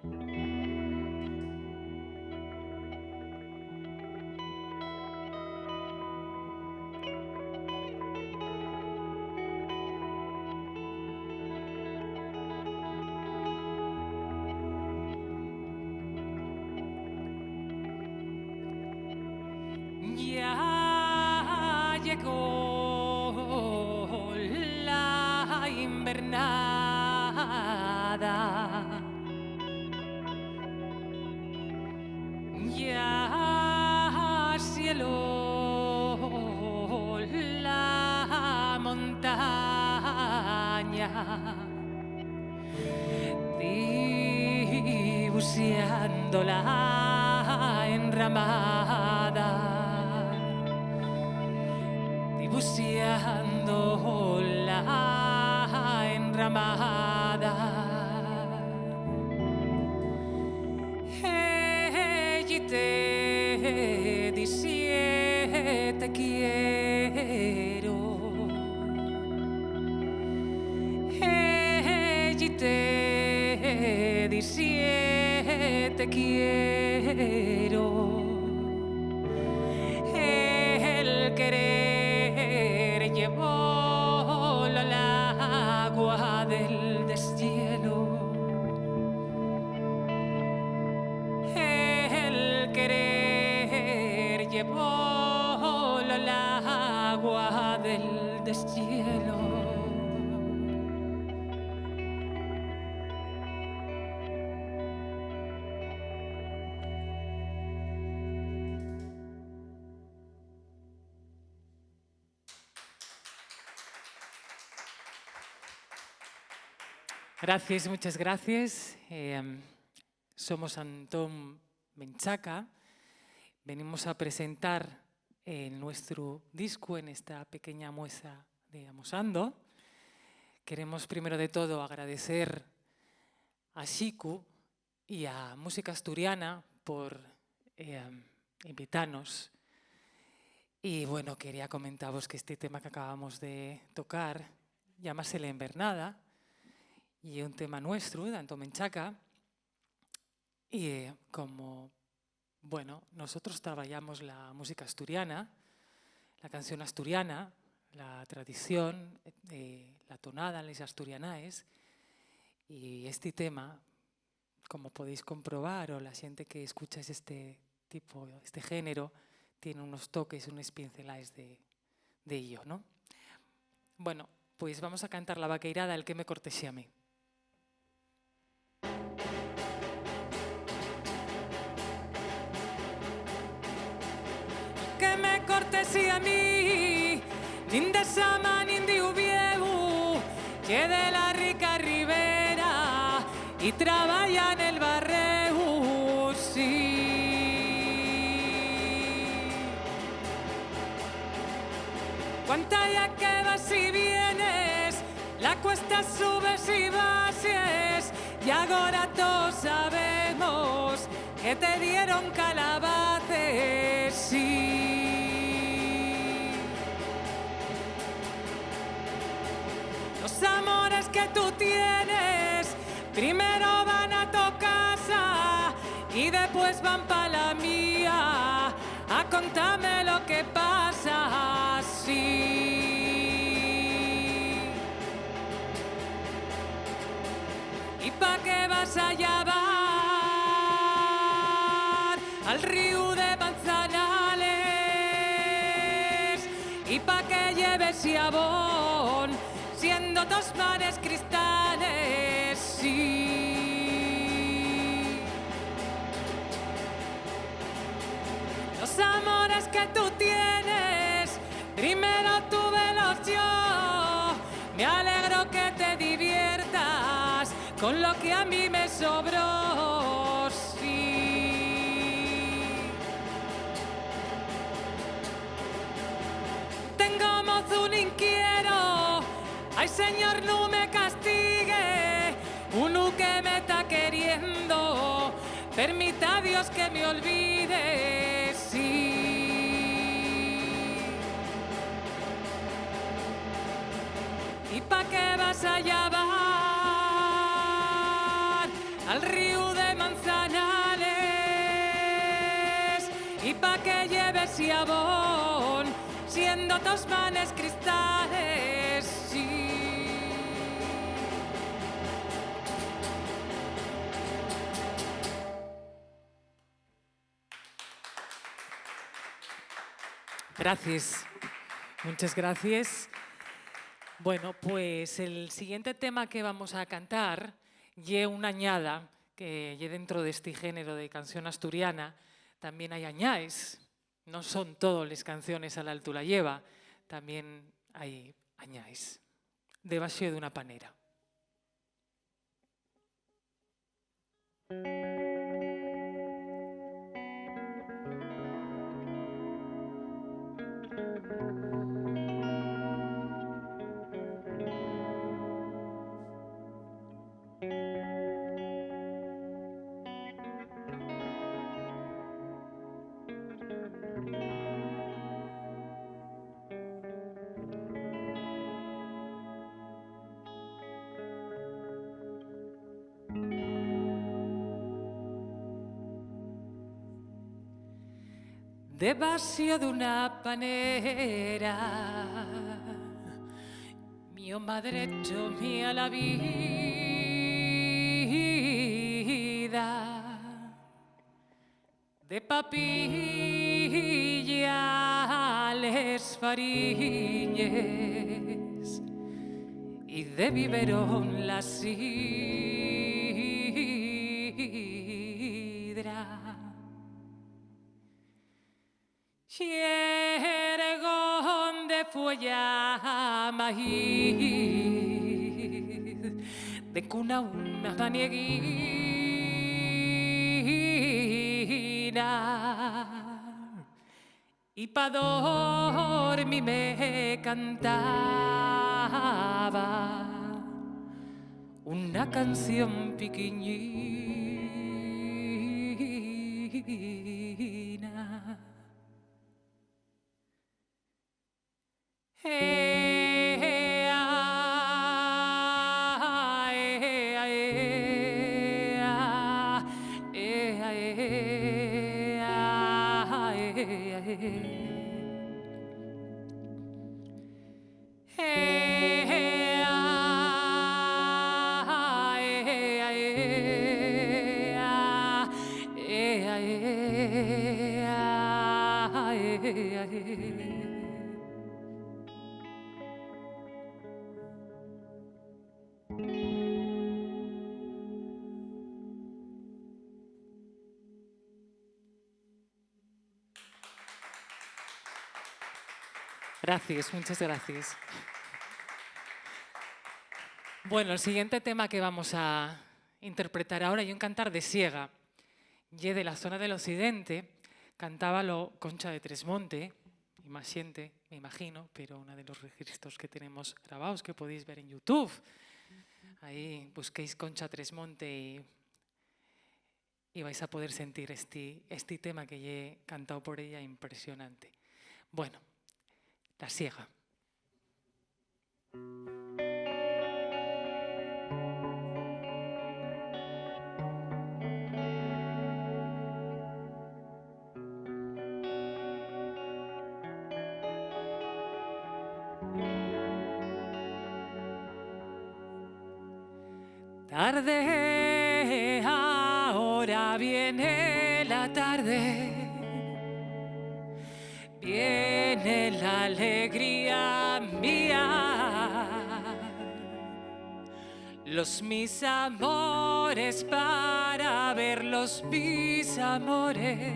Ya llegó la invernada, ya cielo la montaña, dibuceando la enramada, dibuceando la enramada. Ella te dice te quiero, ella te dice te quiero. El querer llevó al agua del deshielo. El querer llevó al agua del deshielo. Gracias, muchas gracias. Somos Antón Menchaca. Venimos a presentar nuestro disco en esta pequeña muestra de Amosando. Queremos primero de todo agradecer a Xicu y a Música Asturiana por invitarnos. Y bueno, quería comentaros que este tema que acabamos de tocar llámase La Invernada, y es un tema nuestro, de Antón Menchaca. Y como, bueno, nosotros trabajamos la música asturiana, la canción asturiana, la tradición, la tonada, les asturianaes, y este tema, como podéis comprobar, o la gente que escucha este tipo, este género, tiene unos toques, unas pinceladas de ello, ¿no? Bueno, pues vamos a cantar la vaqueirada, El que me cortesía a mí. Que me cortesía a mí, nin de sama nin de Ubieu, que de la rica ribera y trabaja en el barreu, sí. Cuanta ya que vas y vienes, la cuesta subes y bases, y ahora todos sabemos que te dieron calabaces, sí. Los amores que tú tienes primero van a tu casa y después van pa' la mía a contarme lo que pasa, sí. ¿Y pa' qué vas a llevar al río de Manzanales? ¿Y pa' qué lleves jabón siendo dos mares cristales? Sí. Los amores que tú tienes primero túvelos yo. Me alegro que te diviertas con lo que a mí me sobró, sí. Tengo mozo un inquiero, ay señor no me castigue, uno que me está queriendo, permita Dios que me olvide, sí. ¿Y pa' qué vas a llevar al río de que lleves jabón, siendo tus manes cristales, sí. Gracias, muchas gracias. Bueno, pues el siguiente tema que vamos a cantar lle una añada que lle dentro de este género de canción asturiana. También hay añáis, no son todas las canciones a la altura lleva, también hay añáis, debaixo de una panera. Debaixo d'una panera, mio madreccio mia la vida, de papilla les fariñes y de biberón la sidra. Xergón de folla maíz, de cuna una manieguina, y pa' dormir me cantaba una canción piquiñina. Gracias, muchas gracias. Bueno, el siguiente tema que vamos a interpretar ahora es un cantar de siega. Ye de la zona del occidente, cantábalo Concha de Tresmonte, imaxente, me imagino, pero uno de los registros que tenemos grabados que podéis ver en YouTube. Ahí busquéis Concha Tresmonte y vais a poder sentir este tema que he cantado por ella impresionante. Bueno, la siega. Tarde, ahora viene la tarde, viene la alegría mía, los mis amores para ver los mis amores,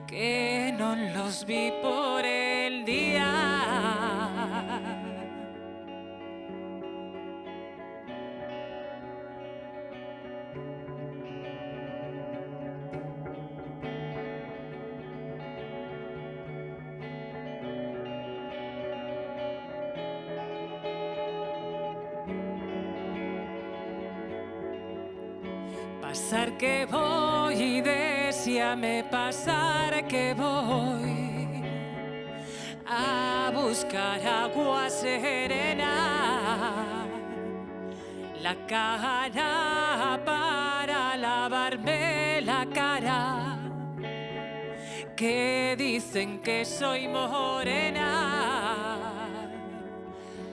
que no los vi por el día. Pasar que voy y deséame pasar que voy a buscar agua serena, la cara para lavarme la cara que dicen que soy morena.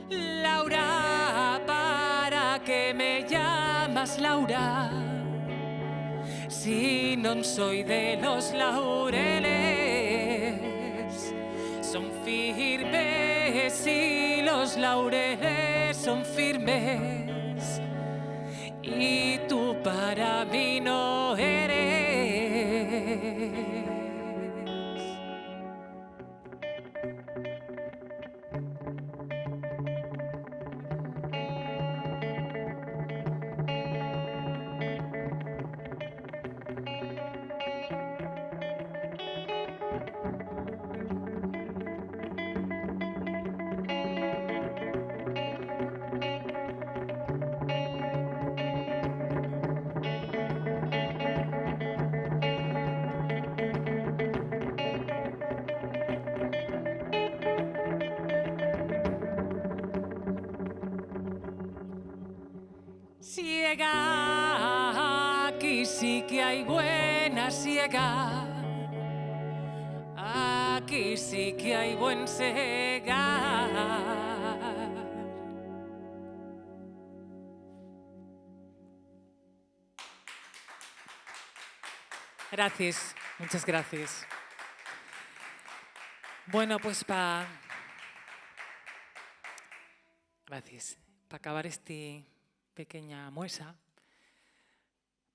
Laura, ¿para qué me llamas Laura? Si non soy de los laureles, son firmes y los laureles son firmes, y tú para mí no eres. Ciega, aquí sí que hay buena ciega. Aquí sí que hay buen segar. Gracias, muchas gracias. Bueno, pues gracias. Para acabar esta pequeña muesa,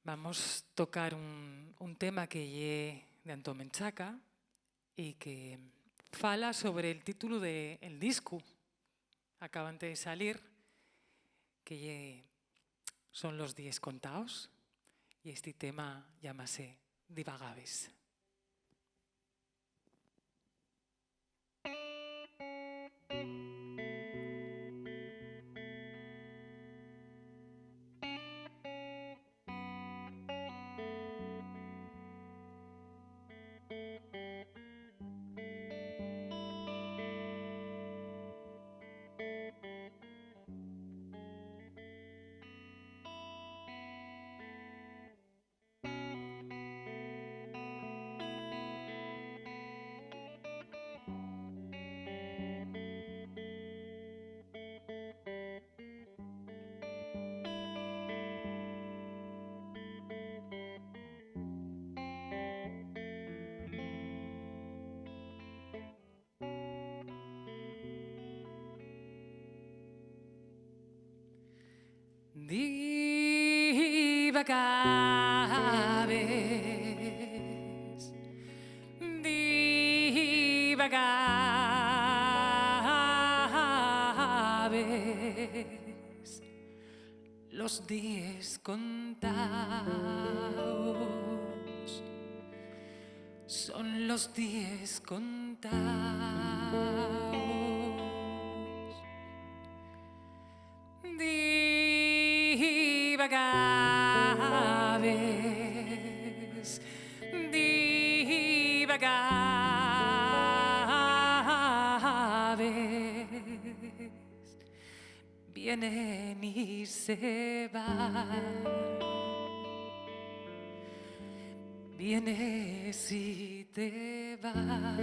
vamos a tocar un tema que lle de Antón Menchaca y que fala sobre el título del disco. Acaban de salir, que son los 10 contados, y este tema llámase Divagaves. Divagaves, divagaves, los 10 contados, son los 10 contados. Divagaves, divagaves, vienen y se van, vienes y te vas.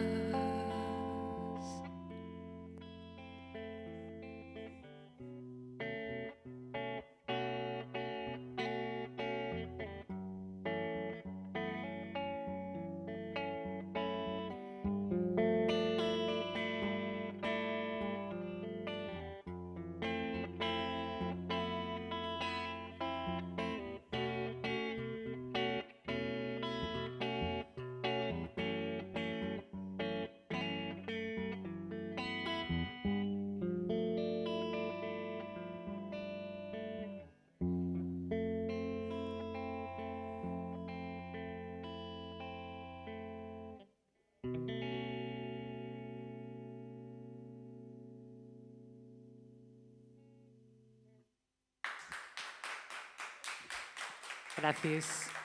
Gracias.